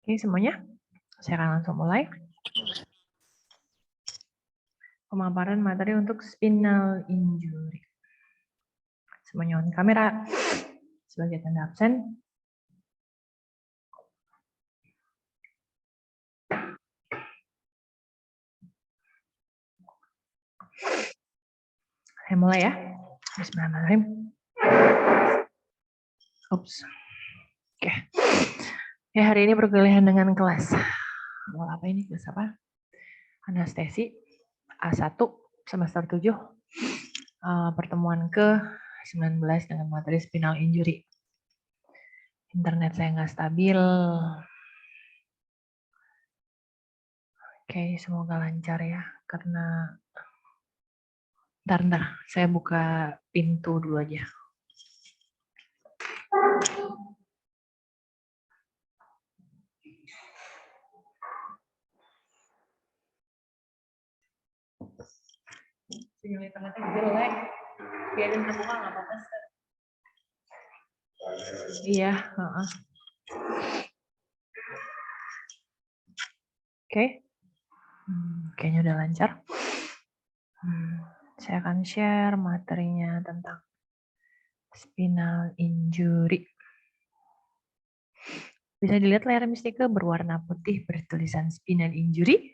Oke semuanya, saya akan langsung mulai. Pemaparan materi untuk spinal injury. Semuanya on kamera sebagai tanda absen. Saya mulai ya. Bismillahirrahmanirrahim. Ups. Oke. Ya hari ini perkuliahan dengan kelas. Apa ini? Kelas apa? Anestesi A1 semester 7. Pertemuan ke-19 dengan materi spinal injury. Internet saya nggak stabil. Oke, semoga lancar ya. Karena Bentar, saya buka pintu dulu aja. Sinyal internetnya jelek. Biarin terbuka nggak apa-apa. Iya. Oke. Kayaknya udah lancar. Saya akan share materinya tentang spinal injury. Bisa dilihat layar Mistika berwarna putih bertulisan spinal injury?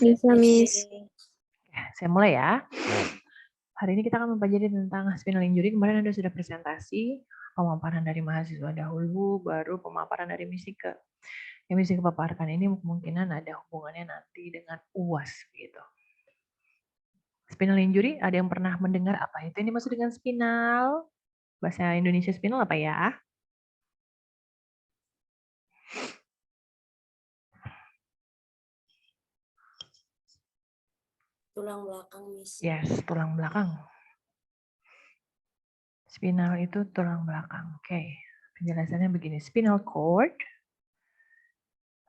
Bisa, Miss. Saya mulai ya. Hari ini kita akan mempelajari tentang spinal injury. Kemarin Anda sudah presentasi pemaparan dari mahasiswa dahulu, baru pemaparan dari Mistika. Yang Mistika paparkan ini kemungkinan ada hubungannya nanti dengan UAS gitu. Spinal injury, ada yang pernah mendengar apa itu yang dimaksud dengan spinal? Bahasa Indonesia spinal apa ya? Tulang belakang, Miss. Yes, tulang belakang. Spinal itu tulang belakang. Oke, penjelasannya begini. Spinal cord,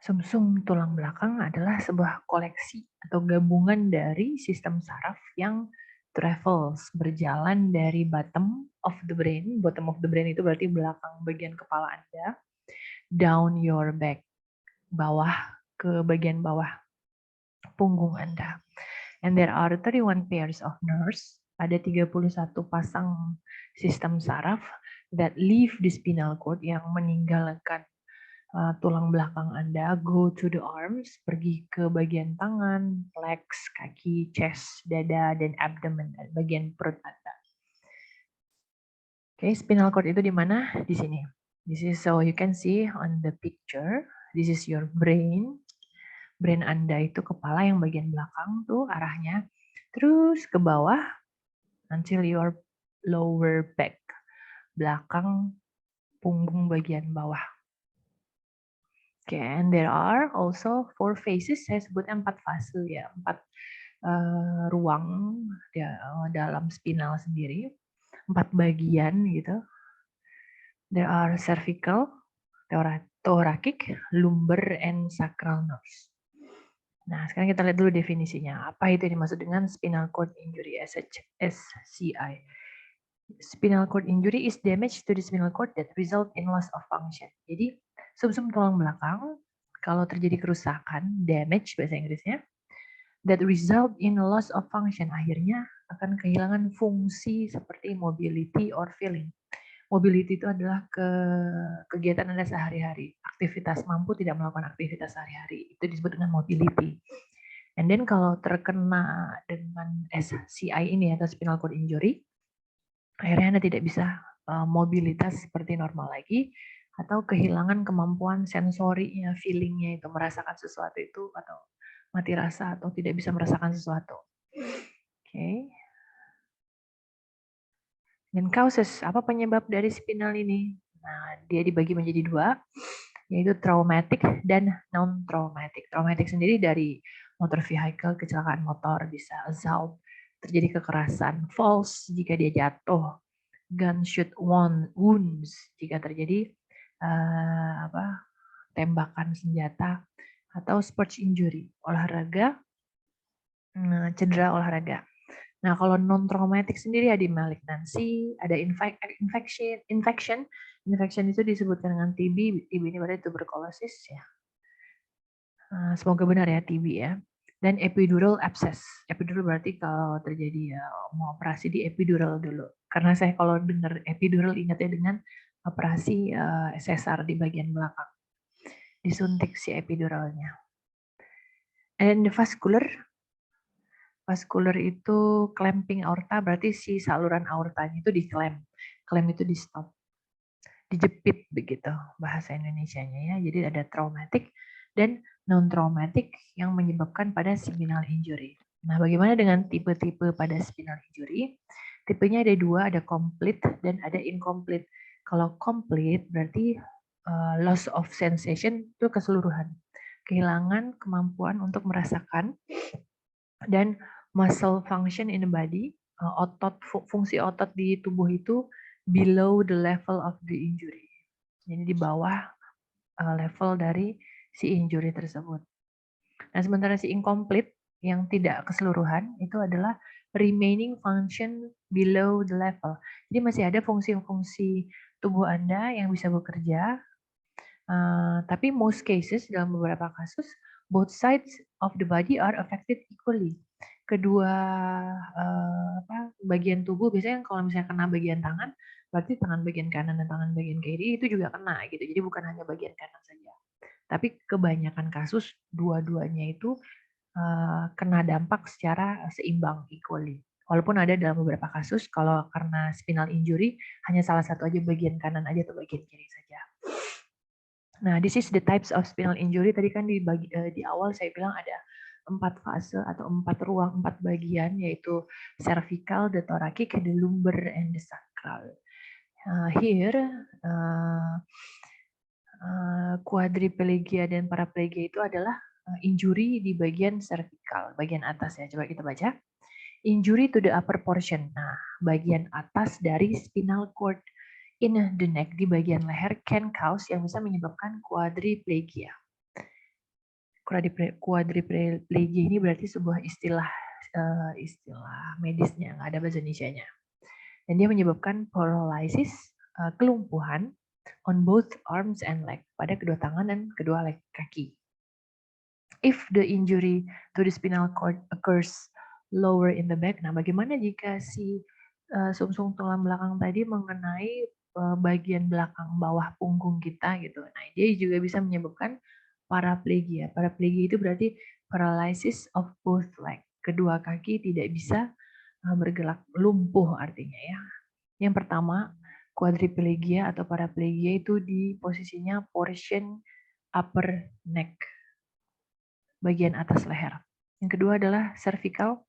sumsum tulang belakang adalah sebuah koleksi atau gabungan dari sistem saraf yang travels, berjalan dari bottom of the brain. Bottom of the brain itu berarti belakang bagian kepala Anda. Down your back, bawah ke bagian bawah punggung Anda. And there are 31 pairs of nerves. Ada 31 pasang sistem saraf that leave the spinal cord yang meninggalkan tulang belakang Anda, go to the arms, pergi ke bagian tangan, legs, kaki, chest, dada, dan abdomen, dan bagian perut Anda. Oke, spinal cord itu di mana? Di sini. This is so you can see on the picture. This is your brain. Brain Anda itu kepala yang bagian belakang tuh arahnya. Terus ke bawah until your lower back. Belakang punggung bagian bawah. Okay, and there are also 4 phases. Saya sebutnya 4 fase ya, 4 ruang dalam spinal sendiri, 4 bagian gitu. There are cervical, thoracic, lumbar, and sacral nerves. Nah, sekarang kita lihat dulu definisinya. Apa itu yang dimaksud dengan spinal cord injury, SCI? Spinal cord injury is damage to the spinal cord that result in loss of function. Jadi, sumsum tulang belakang, kalau terjadi kerusakan, damage bahasa Inggrisnya, that result in loss of function, akhirnya akan kehilangan fungsi seperti mobility or feeling. Mobility itu adalah kegiatan Anda sehari-hari. Aktivitas mampu tidak melakukan aktivitas sehari-hari. Itu disebut dengan mobility. And then kalau terkena dengan SCI ini atau spinal cord injury, akhirnya Anda tidak bisa mobilitas seperti normal lagi, atau kehilangan kemampuan sensorinya, feelingnya itu, merasakan sesuatu itu, atau mati rasa, atau tidak bisa merasakan sesuatu. Oke. Dan causes, apa penyebab dari spinal ini? Nah, dia dibagi menjadi 2, yaitu traumatic dan non-traumatic. Traumatic sendiri dari motor vehicle, kecelakaan motor, bisa assault, terjadi kekerasan, falls jika dia jatuh, gunshot wounds jika terjadi tembakan senjata, atau sports injury, olahraga, cedera olahraga. Nah, kalau non-traumatic sendiri ada malignancy, ada infection itu disebutkan dengan TB ini berarti tuberculosis ya. Semoga benar ya TB ya. Dan epidural abscess. Epidural berarti kalau terjadi ya mau operasi di epidural dulu. Karena saya kalau dengar epidural ingatnya dengan operasi sesar di bagian belakang. Disuntik si epiduralnya. And the vascular itu clamping aorta, berarti si saluran aortanya itu di-clamp. Clamp itu di-stop. Dijepit begitu bahasa Indonesianya ya. Jadi ada traumatic dan non-traumatic yang menyebabkan pada spinal injury. Nah, bagaimana dengan tipe-tipe pada spinal injury? Tipenya ada dua, ada complete dan ada incomplete. Kalau complete berarti loss of sensation itu keseluruhan. Kehilangan kemampuan untuk merasakan dan muscle function in the body, fungsi otot di tubuh itu below the level of the injury. Jadi di bawah level dari si injury tersebut. Nah, sementara si incomplete yang tidak keseluruhan itu adalah remaining function below the level. Jadi masih ada fungsi-fungsi tubuh Anda yang bisa bekerja, tapi most cases, dalam beberapa kasus, both sides of the body are affected equally. Kedua bagian tubuh biasanya kalau misalnya kena bagian tangan, berarti tangan bagian kanan dan tangan bagian kiri itu juga kena gitu. Jadi bukan hanya bagian kanan saja. Tapi kebanyakan kasus dua-duanya itu kena dampak secara seimbang, equally. Walaupun ada dalam beberapa kasus kalau karena spinal injury hanya salah satu aja bagian kanan aja atau bagian kiri saja. Nah, this is the types of spinal injury. Tadi kan di awal saya bilang ada 4 fase atau 4 ruang, 4 bagian, yaitu cervical, the thoracic, the lumbar, and the sacral. Here, quadriplegia dan paraplegia itu adalah injury di bagian cervical, bagian atas ya. Coba kita baca. Injury to the upper portion. Nah, bagian atas dari spinal cord in the neck di bagian leher can cause yang bisa menyebabkan quadriplegia. Quadriplegia ini berarti sebuah istilah medisnya, nggak ada bahasa Indonesianya. Dan dia menyebabkan paralysis, kelumpuhan on both arms and leg, pada kedua tangan dan kedua kaki. If the injury to the spinal cord occurs lower in the back, nah bagaimana jika si sumsum tulang belakang tadi mengenai bagian belakang bawah punggung kita gitu. Nah, dia juga bisa menyebabkan paraplegia. Paraplegia itu berarti paralysis of both leg. Kedua kaki tidak bisa bergerak, lumpuh artinya ya. Yang pertama, quadriplegia atau paraplegia itu di posisinya portion upper neck, bagian atas leher. Yang kedua adalah cervical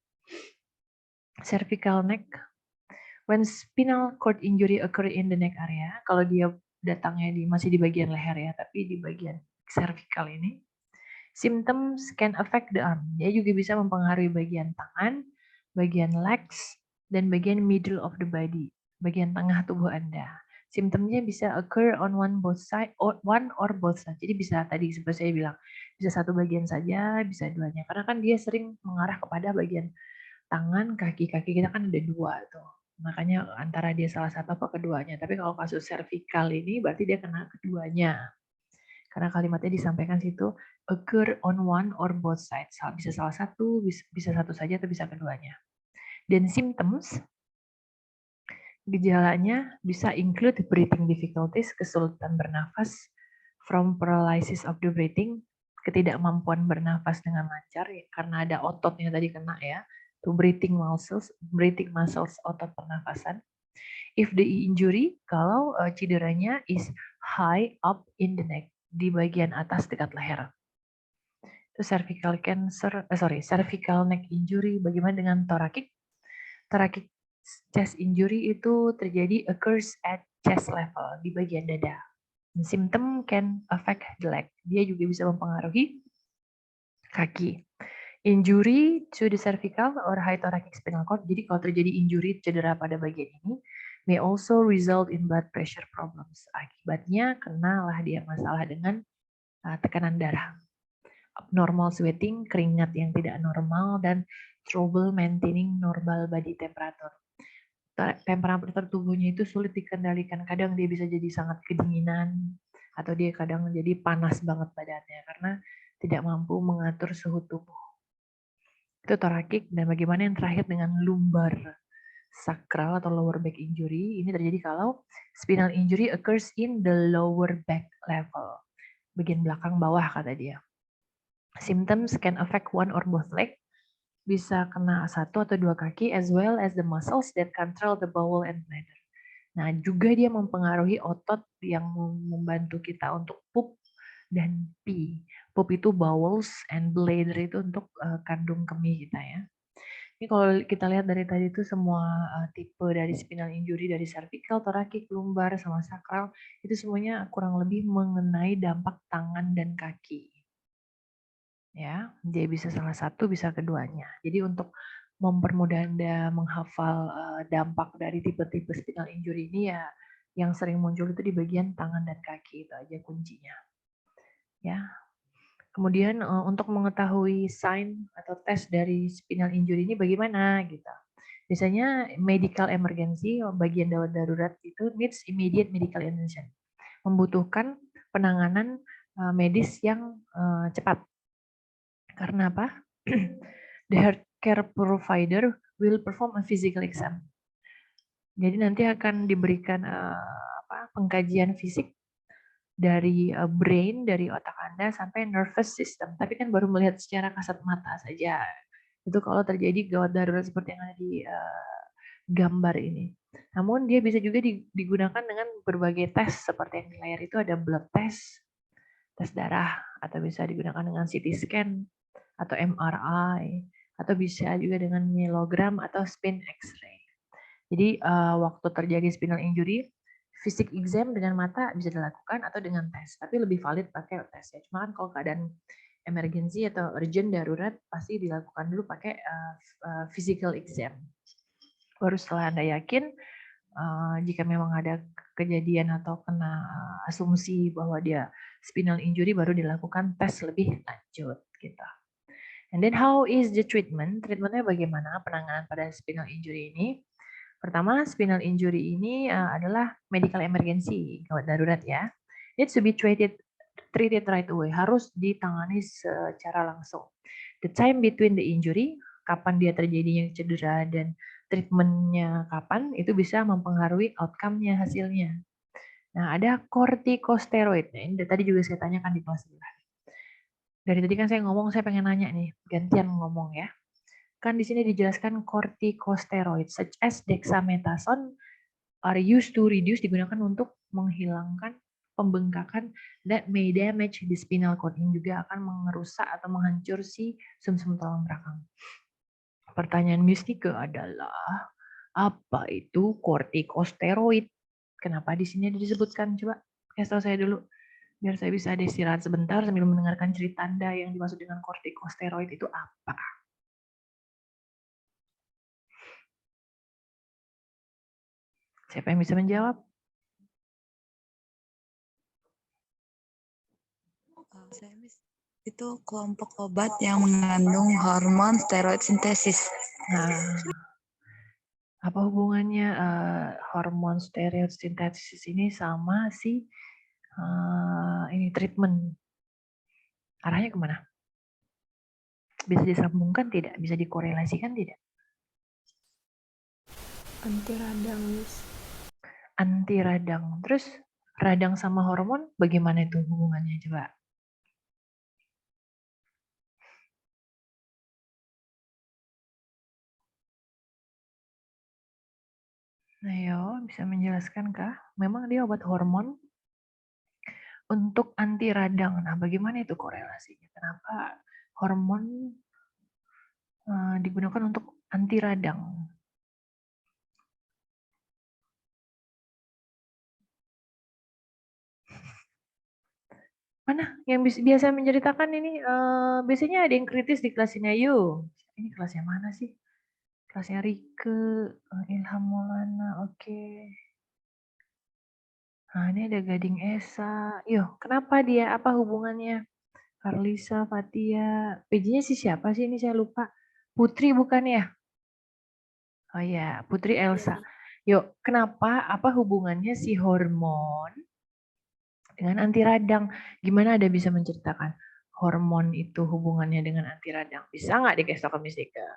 neck. When spinal cord injury occur in the neck area, kalau dia datangnya masih di bagian leher ya, tapi di bagian cervical ini, symptoms can affect the arm. Dia juga bisa mempengaruhi bagian tangan, bagian legs, dan bagian middle of the body, bagian tengah tubuh Anda. Simptomnya bisa occur on one or both side. Jadi bisa tadi seperti saya bilang, bisa satu bagian saja, bisa duanya. Karena kan dia sering mengarah kepada bagian tangan, kaki-kaki kita kan ada dua tuh. Makanya antara dia salah satu apa keduanya. Tapi kalau kasus cervical ini berarti dia kena keduanya. Karena kalimatnya disampaikan situ occur on one or both sides. Bisa salah satu, bisa satu saja atau bisa keduanya. Dan symptoms gejalanya bisa include breathing difficulties, kesulitan bernafas, from paralysis of the breathing, ketidakmampuan bernafas dengan lancar ya, karena ada ototnya tadi kena ya. To breathing muscles otot pernafasan. If the injury, kalau cederanya is high up in the neck, di bagian atas dekat leher. Itu cervical neck injury. Bagaimana dengan thoracic? Thoracic chest injury itu terjadi occurs at chest level, di bagian dada. Symptom can affect the leg. Dia juga bisa mempengaruhi kaki. Injury to the cervical or high thoracic spinal cord. Jadi kalau terjadi injury, cedera pada bagian ini, may also result in blood pressure problems. Akibatnya kenalah dia masalah dengan tekanan darah. Abnormal sweating, keringat yang tidak normal, dan trouble maintaining normal body temperature. Temperatur tubuhnya itu sulit dikendalikan. Kadang dia bisa jadi sangat kedinginan atau dia kadang jadi panas banget badannya karena tidak mampu mengatur suhu tubuh. Itu thoracic. Dan bagaimana yang terakhir dengan lumbar sacral atau lower back injury? Ini terjadi kalau spinal injury occurs in the lower back level, bagian belakang bawah kata dia. Symptoms can affect one or both leg, bisa kena satu atau dua kaki, as well as the muscles that control the bowel and bladder. Nah, juga dia mempengaruhi otot yang membantu kita untuk pup dan pee. Pup itu bowels and bladder itu untuk kandung kemih kita ya. Ini kalau kita lihat dari tadi itu semua tipe dari spinal injury, dari cervical, thoracic, lumbar, sama sacral, itu semuanya kurang lebih mengenai dampak tangan dan kaki. Ya, dia bisa salah satu, bisa keduanya. Jadi untuk mempermudah Anda menghafal dampak dari tipe-tipe spinal injury ini ya, yang sering muncul itu di bagian tangan dan kaki, itu aja kuncinya. Ya. Kemudian untuk mengetahui sign atau tes dari spinal injury ini bagaimana gitu. Biasanya medical emergency, bagian darurat itu needs immediate medical attention. Membutuhkan penanganan medis yang cepat. Karena apa? The healthcare provider will perform a physical exam. Jadi nanti akan diberikan pengkajian fisik dari brain, dari otak Anda sampai nervous system. Tapi kan baru melihat secara kasat mata saja. Itu kalau terjadi gawat darurat seperti yang ada di gambar ini. Namun dia bisa juga digunakan dengan berbagai tes seperti yang di layar itu ada blood test, tes darah, atau bisa digunakan dengan CT scan atau MRI, atau bisa juga dengan mielogram atau spin X-ray. Jadi waktu terjadi spinal injury, fisik exam dengan mata bisa dilakukan atau dengan tes, tapi lebih valid pakai tes ya. Cuma kan kalau keadaan emergency atau urgent darurat pasti dilakukan dulu pakai physical exam. Baru setelah Anda yakin jika memang ada kejadian atau kena asumsi bahwa dia spinal injury baru dilakukan tes lebih lanjut gitu. And then how is the treatment? Treatmentnya bagaimana penanganan pada spinal injury ini? Pertama, spinal injury ini adalah medical emergency, gawat darurat ya. Needs to be treated right away, harus ditangani secara langsung. The time between the injury, kapan dia terjadinya cedera dan treatmentnya kapan, itu bisa mempengaruhi outcome-nya, hasilnya. Nah, ada corticosteroid. Nah, ini tadi juga saya tanyakan di kelas sebelah. Dari tadi kan saya ngomong, saya pengen nanya nih, gantian ngomong ya. Kan di sini dijelaskan corticosteroid such as dexamethasone are used to reduce, digunakan untuk menghilangkan pembengkakan that may damage the spinal cord, yang juga akan merusak atau menghancur si sumsum tulang belakang. Pertanyaan mistik adalah apa itu corticosteroid? Kenapa di sini disebutkan? Coba kasih tahu saya dulu biar saya bisa ada istirahat sebentar sambil mendengarkan cerita Anda yang dimaksud dengan corticosteroid itu apa. Siapa yang bisa menjawab? Itu kelompok obat yang mengandung hormon steroid sintesis. Nah, apa hubungannya hormon steroid sintesis ini sama si ini treatment? Arahnya kemana? Bisa disambungkan tidak? Bisa dikorelasikan tidak? Anti radang, Miss. Anti radang. Terus radang sama hormon bagaimana itu hubungannya coba? Ayo, bisa menjelaskan kah? Memang dia obat hormon untuk anti radang. Nah, bagaimana itu korelasinya? Kenapa hormon digunakan untuk anti radang? Mana yang biasa menceritakan ini? Biasanya ada yang kritis di kelas ini. Ayo, ini kelasnya mana sih? Kelasnya Rike, Ilham Maulana, oke. Nah, ini ada Gading Esa. Yo, kenapa dia? Apa hubungannya? Karlisa, Fatia. PJ-nya sih siapa sih? Ini saya lupa. Putri bukan ya? Oh ya, Putri Elsa. Yuk, kenapa? Apa hubungannya si hormon dengan anti radang? Gimana ada bisa menceritakan hormon itu hubungannya dengan anti radang? Bisa nggak dikasih tahu ke Miss Dika?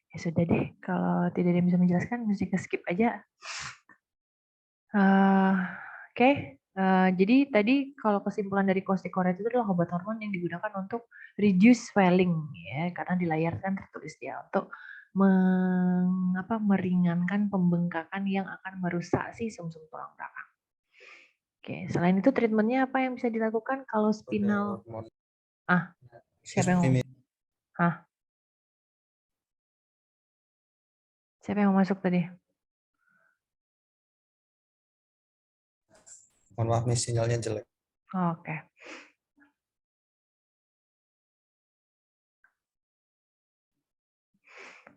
Ya sudah deh. Kalau tidak ada yang bisa menjelaskan, Miss Dika skip aja. Oke. Jadi tadi kalau kesimpulan dari corticosteroid itu adalah obat hormon yang digunakan untuk reduce swelling, ya, karena di layar kan tertulis dia untuk meringankan pembengkakan yang akan merusak si sumsum tulang belakang. Oke, selain itu treatmentnya apa yang bisa dilakukan kalau spinal? Siapa yang mau? Siapa yang mau masuk tadi? Mohon maaf nih sinyalnya jelek. Oke.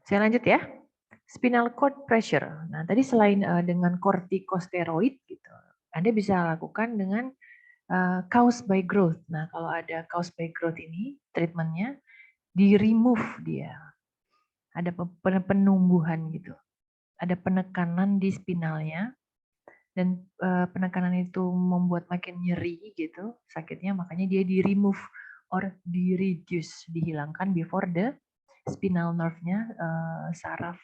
Saya lanjut ya. Spinal cord pressure. Nah, tadi selain dengan corticosteroid gitu, Anda bisa lakukan dengan caused by growth. Nah, kalau ada caused by growth ini, treatmentnya di remove dia. Ada penumbuhan gitu. Ada penekanan di spinalnya dan penekanan itu membuat makin nyeri gitu sakitnya, makanya dia di remove or di reduce, dihilangkan before the spinal nerve-nya, saraf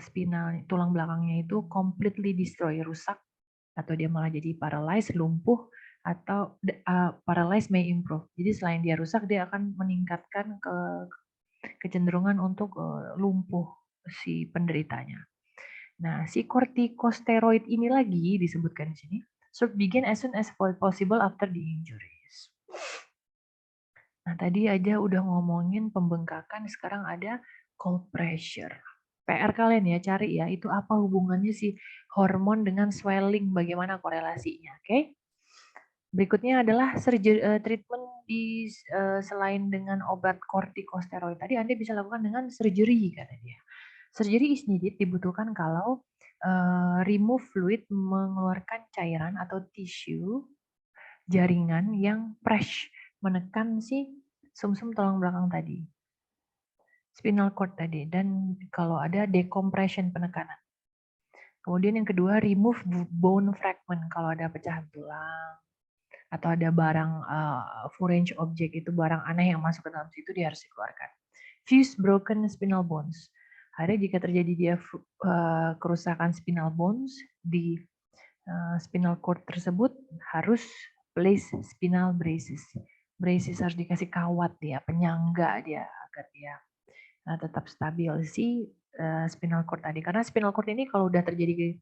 spinal tulang belakangnya itu completely destroy, rusak, atau dia malah jadi paralyzed, lumpuh, atau paralyzed may improve. Jadi selain dia rusak, dia akan meningkatkan kecenderungan untuk lumpuh si penderitanya. Nah, si corticosteroid ini lagi disebutkan di sini should begin as soon as possible after the injuries. Nah, tadi aja udah ngomongin pembengkakan, sekarang ada cold pressure. PR kalian ya, cari ya, itu apa hubungannya si hormon dengan swelling, bagaimana korelasinya, oke? Berikutnya adalah treatment selain dengan obat corticosteroid tadi, Anda bisa lakukan dengan surgery, kata dia. Surgery is needed, dibutuhkan kalau remove fluid, mengeluarkan cairan atau tisu jaringan yang fresh, menekan si sumsum tulang belakang tadi, spinal cord tadi, dan kalau ada decompression, penekanan. Kemudian yang kedua, remove bone fragment, kalau ada pecahan tulang atau ada barang foreign object, itu barang aneh yang masuk ke dalam situ, dia harus dikeluarkan. Fuse broken spinal bones. Ada jika terjadi dia kerusakan spinal bones di spinal cord tersebut, harus place spinal braces. Braces harus dikasih kawat dia, penyangga dia agar dia tetap stabil si spinal cord tadi. Karena spinal cord ini kalau udah terjadi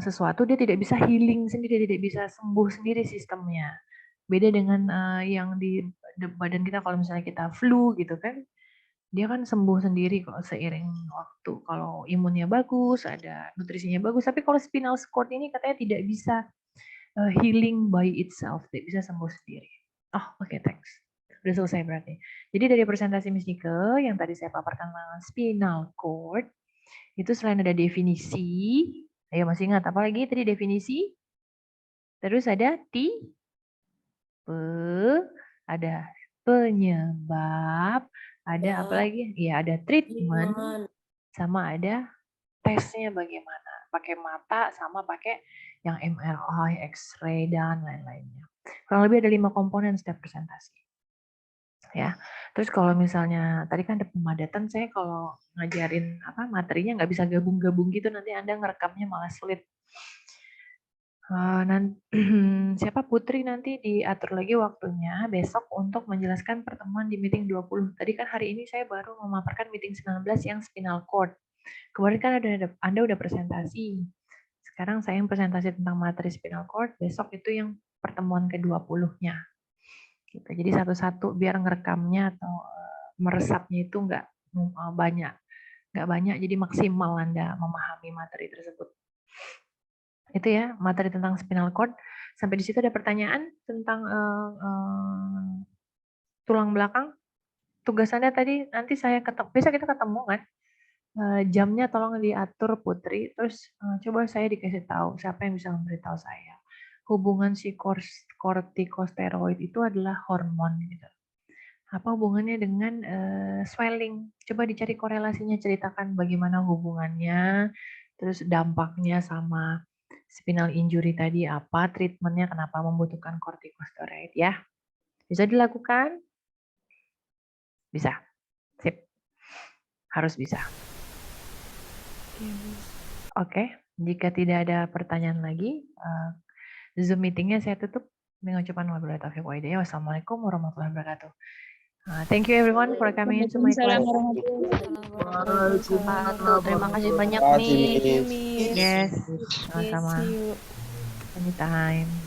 sesuatu, dia tidak bisa healing sendiri, tidak bisa sembuh sendiri sistemnya. Beda dengan yang di badan kita, kalau misalnya kita flu gitu kan, dia kan sembuh sendiri kok seiring waktu. Kalau imunnya bagus, ada nutrisinya bagus. Tapi kalau spinal cord ini katanya tidak bisa healing by itself, tidak bisa sembuh sendiri. Oh, oke, thanks. Udah selesai berarti. Jadi dari presentasi Miss Nike yang tadi saya paparkan tentang spinal cord, itu selain ada definisi, ayo masih ingat apa lagi tadi definisi? Terus ada ada penyebab, ada apa lagi? Iya, ada treatment, sama ada tesnya bagaimana. Pakai mata sama pakai yang MRI, X-ray, dan lain-lainnya. Kurang lebih ada 5 komponen setiap presentasi. Ya, terus kalau misalnya tadi kan ada pemadatan, saya kalau ngajarin materinya nggak bisa gabung-gabung gitu, nanti Anda ngerekamnya malah sulit. Siapa Putri nanti diatur lagi waktunya besok untuk menjelaskan pertemuan di meeting 20. Tadi kan hari ini saya baru memaparkan meeting 19 yang spinal cord. Kemarin kan Anda udah presentasi. Sekarang saya yang presentasi tentang materi spinal cord, besok itu yang pertemuan ke-20-nya. Gitu. Jadi satu-satu biar ngerekamnya atau meresapnya itu nggak banyak, jadi maksimal Anda memahami materi tersebut. Itu ya materi tentang spinal cord. Sampai di situ ada pertanyaan tentang tulang belakang. Tugas Anda tadi nanti bisa kita ketemu kan Jamnya tolong diatur Putri, terus coba saya dikasih tahu, siapa yang bisa memberitahu saya. Hubungan si kortikosteroid itu adalah hormon gitu. Apa hubungannya dengan swelling? Coba dicari korelasinya, ceritakan bagaimana hubungannya, terus dampaknya sama spinal injury tadi apa, treatmentnya kenapa membutuhkan kortikosteroid ya. Bisa dilakukan? Bisa. Sip. Harus bisa. Iya, Miss. Oke, jika tidak ada pertanyaan lagi, Zoom meetingnya saya tutup dengan ucapan wabillahi taufiq wa hidayah. Wassalamualaikum warahmatullahi wabarakatuh. Thank you everyone for coming into my class. Waalaikumsalam. Terima kasih banyak, Terima kasih, Miss. Miss. Miss. Yes, Miss, sama-sama. see you. Anytime.